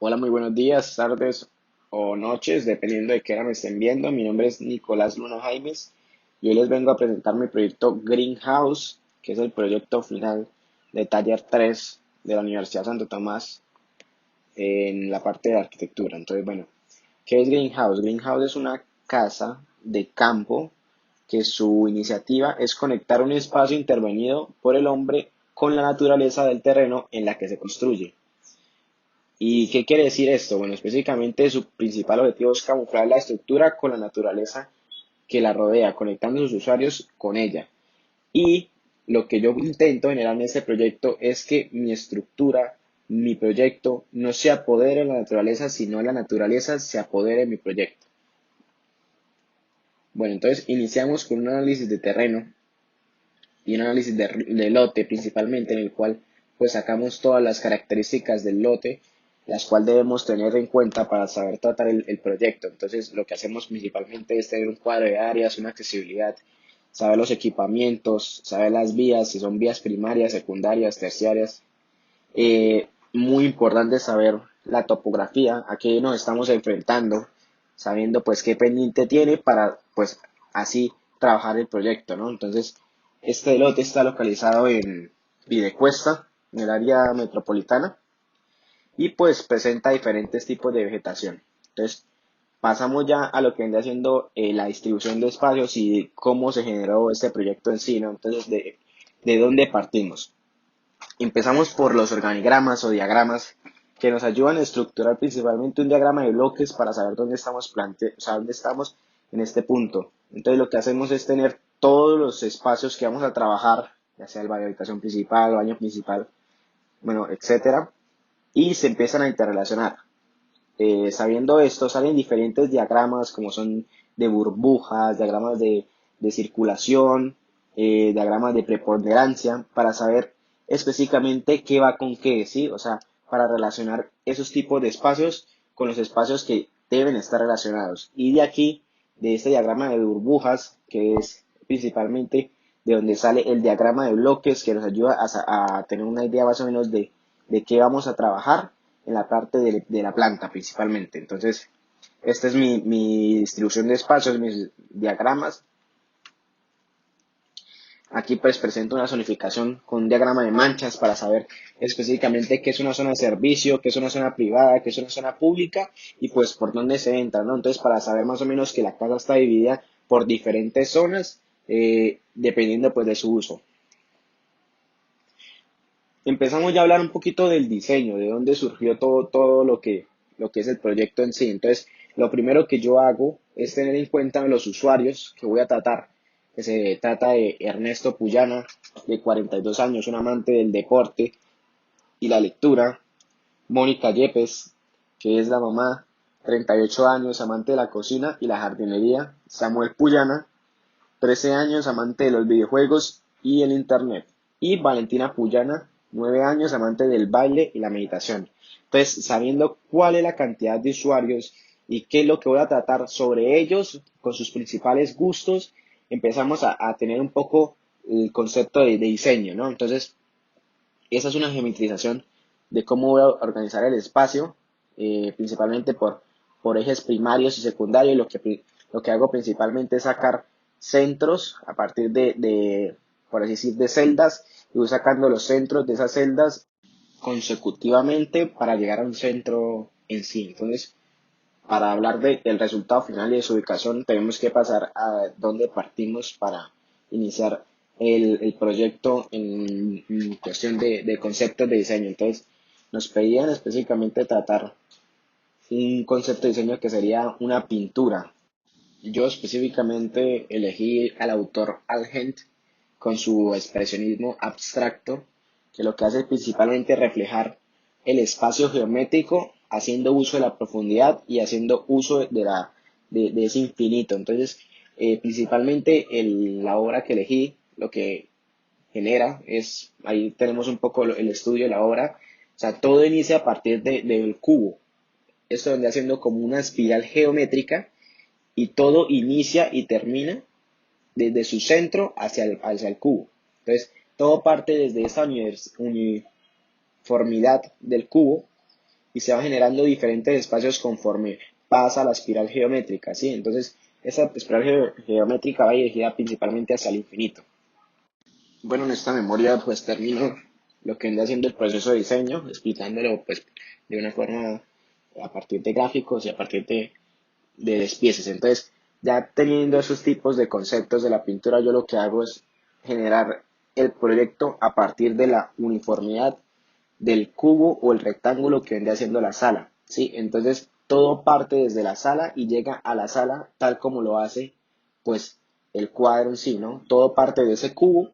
Hola, muy buenos días, tardes o noches, dependiendo de qué hora me estén viendo. Mi nombre es Nicolás Luna Jaimes y hoy les vengo a presentar mi proyecto Greenhouse, que es el proyecto final de Taller 3 de la Universidad Santo Tomás en la parte de arquitectura. Entonces, bueno, ¿qué es Greenhouse? Greenhouse es una casa de campo que su iniciativa es conectar un espacio intervenido por el hombre con la naturaleza del terreno en la que se construye. ¿Y qué quiere decir esto? Bueno, específicamente su principal objetivo es camuflar la estructura con la naturaleza que la rodea, conectando a sus usuarios con ella. Y lo que yo intento generar en este proyecto es que mi estructura, mi proyecto, no se apodere de la naturaleza, sino la naturaleza se apodere de mi proyecto. Bueno, entonces iniciamos con un análisis de terreno y un análisis de lote principalmente, en el cual pues sacamos todas las características del lote, las cuales debemos tener en cuenta para saber tratar el proyecto. Entonces lo que hacemos principalmente es tener un cuadro de áreas, una accesibilidad, saber los equipamientos, saber las vías, si son vías primarias, secundarias, terciarias. Muy importante saber la topografía, a qué nos estamos enfrentando, sabiendo pues qué pendiente tiene para pues así trabajar el proyecto, ¿no? Entonces, este lote está localizado en Piedecuesta, en el área metropolitana, y pues presenta diferentes tipos de vegetación. Entonces, pasamos ya a lo que vendría siendo la distribución de espacios y cómo se generó este proyecto en sí, ¿no? Entonces, de dónde partimos. Empezamos por los organigramas o diagramas que nos ayudan a estructurar principalmente un diagrama de bloques para saber dónde estamos o sea, dónde estamos en este punto. Entonces lo que hacemos es tener todos los espacios que vamos a trabajar, ya sea el baño de habitación principal, baño principal, bueno, etcétera, y se empiezan a interrelacionar. Sabiendo esto, salen diferentes diagramas como son de burbujas, diagramas de circulación, diagramas de preponderancia, para saber específicamente qué va con qué, ¿sí? O sea, para relacionar esos tipos de espacios con los espacios que deben estar relacionados. Y de aquí, de este diagrama de burbujas, que es principalmente de donde sale el diagrama de bloques, que nos ayuda a tener una idea más o menos de qué vamos a trabajar en la parte de la planta principalmente. Entonces, esta es mi distribución de espacios, mis diagramas. Aquí pues presento una zonificación con un diagrama de manchas para saber específicamente qué es una zona de servicio, qué es una zona privada, qué es una zona pública y pues por dónde se entra, ¿no? Entonces para saber más o menos que la casa está dividida por diferentes zonas dependiendo pues de su uso. Empezamos ya a hablar un poquito del diseño, de dónde surgió todo lo que es el proyecto en sí. Entonces, lo primero que yo hago es tener en cuenta los usuarios que voy a tratar, que se trata de Ernesto Puyana, de 42 años, un amante del deporte y la lectura; Mónica Yepes, que es la mamá, 38 años, amante de la cocina y la jardinería; Samuel Puyana, 13 años, amante de los videojuegos y el internet; y Valentina Puyana, 9 años, amante del baile y la meditación. Entonces, sabiendo cuál es la cantidad de usuarios y qué es lo que voy a tratar sobre ellos, con sus principales gustos, empezamos a tener un poco el concepto de diseño, ¿no? Entonces, esa es una geometrización de cómo voy a organizar el espacio, principalmente por ejes primarios y secundarios. Lo que hago principalmente es sacar centros a partir por así decir, de celdas, y voy sacando los centros de esas celdas consecutivamente para llegar a un centro en sí. Entonces, para hablar del resultado final y de su ubicación, tenemos que pasar a dónde partimos para iniciar el proyecto en cuestión de conceptos de diseño. Entonces, nos pedían específicamente tratar un concepto de diseño que sería una pintura. Yo específicamente elegí al autor Algent con su expresionismo abstracto, que lo que hace es principalmente reflejar el espacio geométrico haciendo uso de la profundidad y haciendo uso de ese infinito. Entonces, principalmente la obra que elegí, lo que genera es, ahí tenemos un poco el estudio de la obra, o sea, todo inicia a partir del cubo. Esto vendría haciendo como una espiral geométrica y todo inicia y termina desde su centro hacia el cubo. Entonces, todo parte desde esa uniformidad del cubo y se va generando diferentes espacios conforme pasa la espiral geométrica, ¿sí? Entonces, esa espiral geométrica va dirigida principalmente hacia el infinito. Bueno, en esta memoria pues termino lo que vendría haciendo el proceso de diseño, explicándolo pues de una forma a partir de gráficos y a partir de despieces. Entonces, ya teniendo esos tipos de conceptos de la pintura, yo lo que hago es generar el proyecto a partir de la uniformidad del cubo o el rectángulo que vendría haciendo la sala, ¿sí? Entonces, todo parte desde la sala y llega a la sala tal como lo hace pues el cuadro en sí, ¿no? Todo parte de ese cubo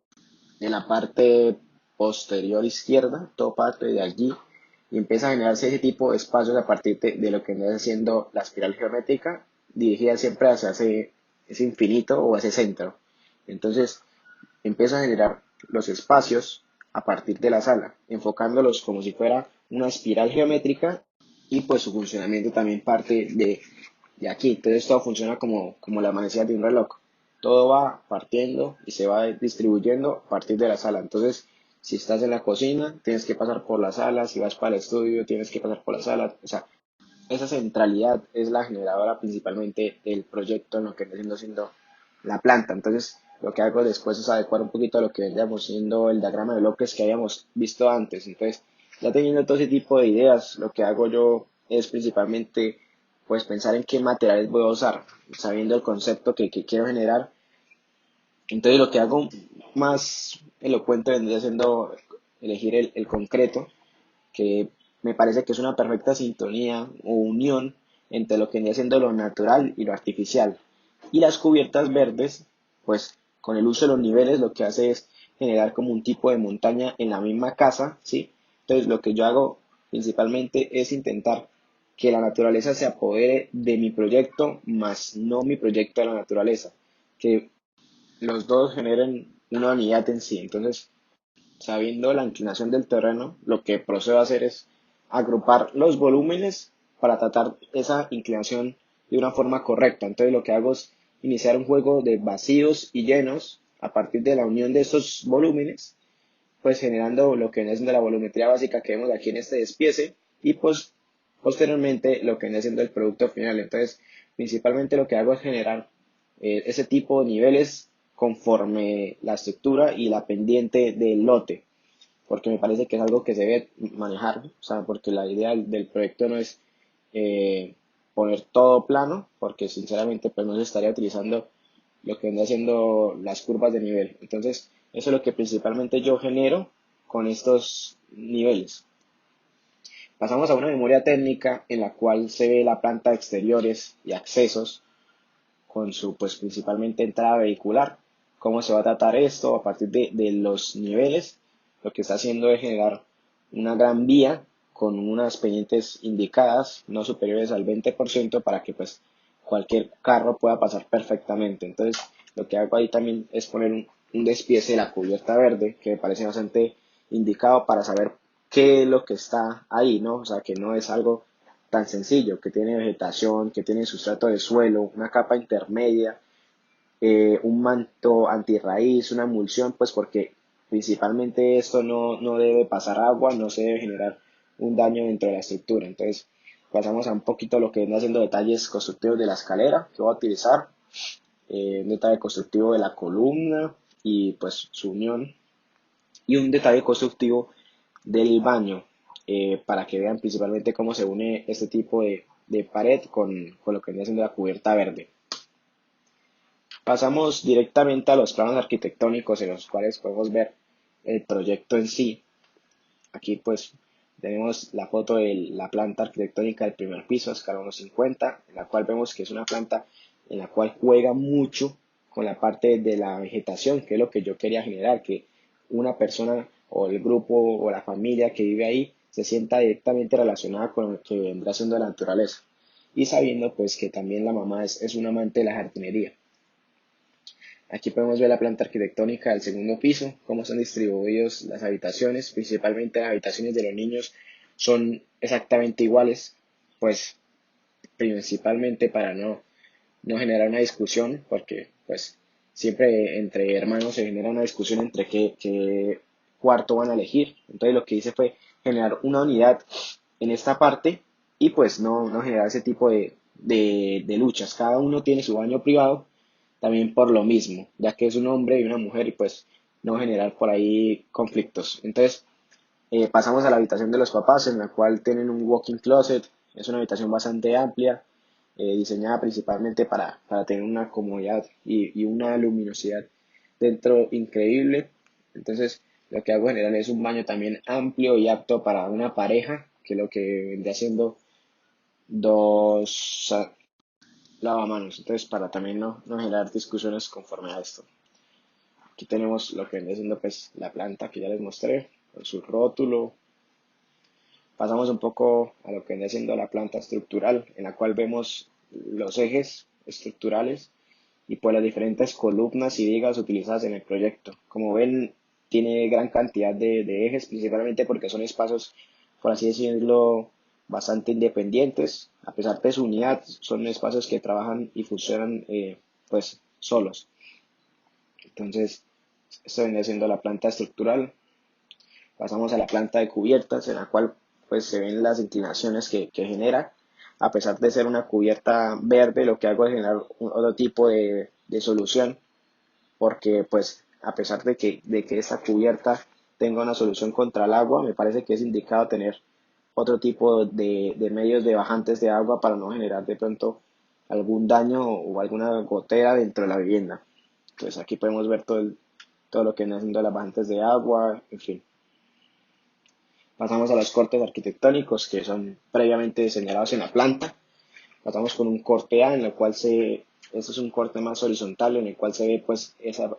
en la parte posterior izquierda, todo parte de allí y empieza a generarse ese tipo de espacios a partir de lo que viene siendo la espiral geométrica dirigida siempre hacia ese infinito o ese centro. Entonces empieza a generar los espacios a partir de la sala, enfocándolos como si fuera una espiral geométrica y pues su funcionamiento también parte de aquí. Entonces todo funciona como la manecilla de un reloj. Todo va partiendo y se va distribuyendo a partir de la sala. Entonces, si estás en la cocina, tienes que pasar por la sala. Si vas para el estudio, tienes que pasar por la sala. O sea, esa centralidad es la generadora principalmente del proyecto en lo que viene siendo la planta. Entonces, lo que hago después es adecuar un poquito a lo que veníamos siendo el diagrama de bloques que habíamos visto antes. Entonces, ya teniendo todo ese tipo de ideas, lo que hago yo es principalmente pues pensar en qué materiales voy a usar, sabiendo el concepto que quiero generar. Entonces, lo que hago más elocuente vendría siendo elegir el concreto, que me parece que es una perfecta sintonía o unión entre lo que viene siendo lo natural y lo artificial. Y las cubiertas verdes, pues con el uso de los niveles lo que hace es generar como un tipo de montaña en la misma casa, ¿sí? Entonces lo que yo hago principalmente es intentar que la naturaleza se apodere de mi proyecto, más no mi proyecto de la naturaleza, que los dos generen una unidad en sí. Entonces, sabiendo la inclinación del terreno, lo que procedo a hacer es agrupar los volúmenes para tratar esa inclinación de una forma correcta. Entonces lo que hago es iniciar un juego de vacíos y llenos a partir de la unión de esos volúmenes, pues generando lo que viene siendo la volumetría básica que vemos aquí en este despiece y pues posteriormente lo que viene siendo el producto final. Entonces principalmente lo que hago es generar ese tipo de niveles conforme la estructura y la pendiente del lote, porque me parece que es algo que se debe manejar, o sea, porque la idea del proyecto no es eh, poner todo plano, porque sinceramente pues no se estaría utilizando lo que vendría siendo las curvas de nivel. Entonces, eso es lo que principalmente yo genero con estos niveles. Pasamos a una memoria técnica en la cual se ve la planta de exteriores y accesos con su, pues principalmente entrada vehicular. ¿Cómo se va a tratar esto? A partir de los niveles, lo que está haciendo es generar una gran vía con unas pendientes indicadas, no superiores al 20%, para que pues cualquier carro pueda pasar perfectamente. Entonces, lo que hago ahí también es poner un despiece de la cubierta verde, que me parece bastante indicado para saber qué es lo que está ahí, ¿no? O sea, que no es algo tan sencillo, que tiene vegetación, que tiene sustrato de suelo, una capa intermedia, un manto antirraíz, una emulsión, pues porque principalmente esto no debe pasar agua, no se debe generar un daño dentro de la estructura. Entonces pasamos a un poquito lo que viene haciendo detalles constructivos de la escalera que voy a utilizar, un detalle constructivo de la columna y pues su unión, y un detalle constructivo del baño, para que vean principalmente cómo se une este tipo de pared con lo que viene siendo la cubierta verde. Pasamos directamente a los planos arquitectónicos en los cuales podemos ver el proyecto en sí. Aquí pues tenemos la foto de la planta arquitectónica del primer piso a escala 1.50, en la cual vemos que es una planta en la cual juega mucho con la parte de la vegetación, que es lo que yo quería generar, que una persona o el grupo o la familia que vive ahí se sienta directamente relacionada con lo que vendrá siendo la naturaleza. Y sabiendo pues que también la mamá es una amante de la jardinería. Aquí podemos ver la planta arquitectónica del segundo piso, cómo están distribuidas las habitaciones, principalmente las habitaciones de los niños son exactamente iguales, pues principalmente para no generar una discusión, porque pues siempre entre hermanos se genera una discusión entre qué cuarto van a elegir. Entonces lo que hice fue generar una unidad en esta parte y pues no generar ese tipo de luchas. Cada uno tiene su baño privado también por lo mismo, ya que es un hombre y una mujer y pues no generar por ahí conflictos. Entonces, pasamos a la habitación de los papás, en la cual tienen un walk-in closet. Es una habitación bastante amplia, diseñada principalmente para tener una comodidad y una luminosidad dentro increíble. Entonces, lo que hago en general es un baño también amplio y apto para una pareja, que lo que vendría siendo dos lavamanos. Entonces, para también no generar discusiones conforme a esto. Aquí tenemos lo que vendría siendo pues la planta que ya les mostré, con su rótulo. Pasamos un poco a lo que viene siendo la planta estructural, en la cual vemos los ejes estructurales y pues las diferentes columnas y vigas utilizadas en el proyecto. Como ven, tiene gran cantidad de ejes, principalmente porque son espacios, por así decirlo, bastante independientes. A pesar de su unidad, son espacios que trabajan y funcionan pues solos. Entonces, esto viene siendo la planta estructural. Pasamos a la planta de cubiertas, en la cual pues se ven las inclinaciones que genera. A pesar de ser una cubierta verde, lo que hago es generar otro tipo de solución, porque pues a pesar de que esta cubierta tenga una solución contra el agua, me parece que es indicado tener otro tipo de medios de bajantes de agua para no generar de pronto algún daño o alguna gotera dentro de la vivienda. Entonces aquí podemos ver todo lo que viene haciendo las bajantes de agua, en fin. Pasamos a los cortes arquitectónicos que son previamente señalados en la planta. Pasamos con un corte A en el cual este es un corte más horizontal en el cual se ve pues esa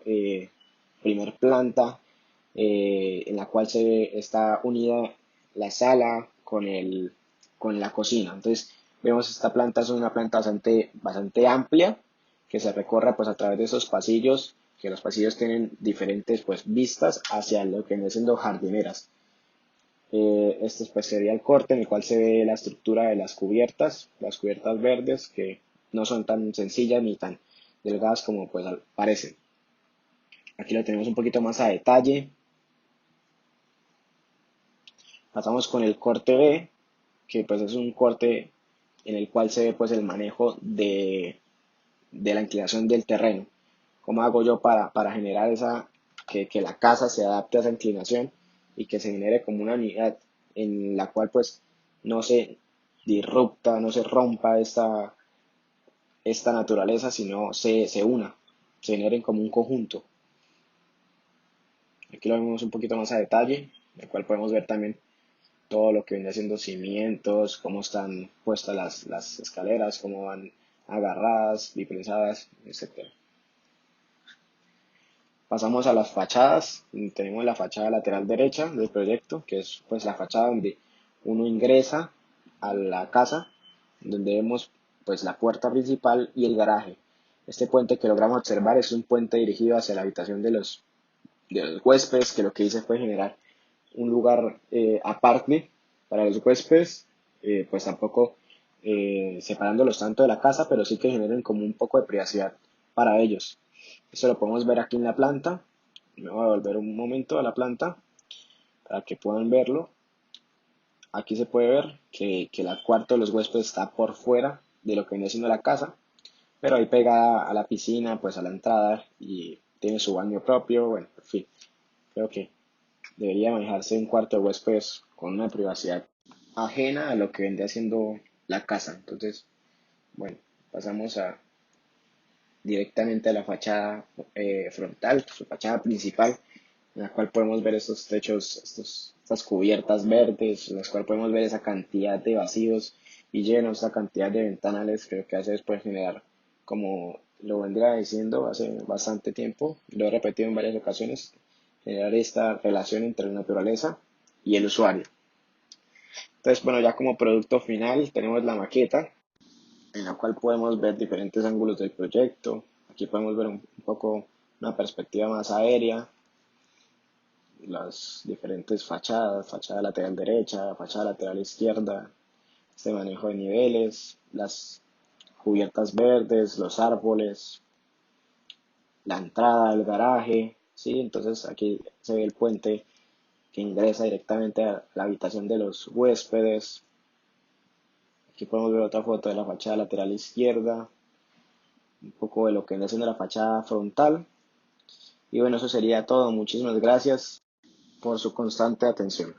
primer planta en la cual está unida la sala con la cocina. Entonces vemos esta planta es una planta bastante amplia que se recorre pues a través de esos pasillos, que los pasillos tienen diferentes pues vistas hacia lo que viene siendo jardineras. Este pues sería el corte en el cual se ve la estructura de las cubiertas verdes que no son tan sencillas ni tan delgadas como pues parecen. Aquí lo tenemos un poquito más a detalle. Pasamos con el corte B, que pues es un corte en el cual se ve pues el manejo de la inclinación del terreno. ¿Cómo hago yo para generar que la casa se adapte a esa inclinación y que se genere como una unidad en la cual pues no se disrupta, no se rompa esta naturaleza, sino se una, se generen como un conjunto? Aquí lo vemos un poquito más a detalle, en el cual podemos ver también todo lo que viene siendo cimientos, cómo están puestas las escaleras, cómo van agarradas, bipresadas, etcétera. Pasamos a las fachadas. Tenemos la fachada lateral derecha del proyecto, que es pues la fachada donde uno ingresa a la casa, donde vemos pues la puerta principal y el garaje. Este puente que logramos observar es un puente dirigido hacia la habitación de los huéspedes, que lo que dice fue generar un lugar aparte para los huéspedes, pues tampoco separándolos tanto de la casa, pero sí que generen como un poco de privacidad para ellos. Esto lo podemos ver aquí en la planta. Me voy a volver un momento a la planta para que puedan verlo. Aquí se puede ver que el cuarto de los huéspedes está por fuera de lo que viene siendo la casa, pero ahí pegada a la piscina, pues a la entrada y tiene su baño propio. Bueno, en fin, creo que debería manejarse un cuarto de huéspedes con una privacidad ajena a lo que vendría siendo la casa. Entonces, bueno, pasamos directamente a la fachada frontal, su fachada principal, en la cual podemos ver estos techos, estas cubiertas verdes, en las cuales podemos ver esa cantidad de vacíos y llenos, esa cantidad de ventanales que lo que hace es pues, generar, como lo vendría diciendo hace bastante tiempo, lo he repetido en varias ocasiones, generar esta relación entre la naturaleza y el usuario. Entonces, bueno, ya como producto final tenemos la maqueta, en la cual podemos ver diferentes ángulos del proyecto. Aquí podemos ver un poco una perspectiva más aérea, las diferentes fachadas, fachada lateral derecha, fachada lateral izquierda, este manejo de niveles, las cubiertas verdes, los árboles, la entrada del garaje, ¿sí? Entonces aquí se ve el puente que ingresa directamente a la habitación de los huéspedes. Aquí podemos ver otra foto de la fachada lateral izquierda, un poco de lo que viene siendo la fachada frontal. Y bueno, eso sería todo. Muchísimas gracias por su constante atención.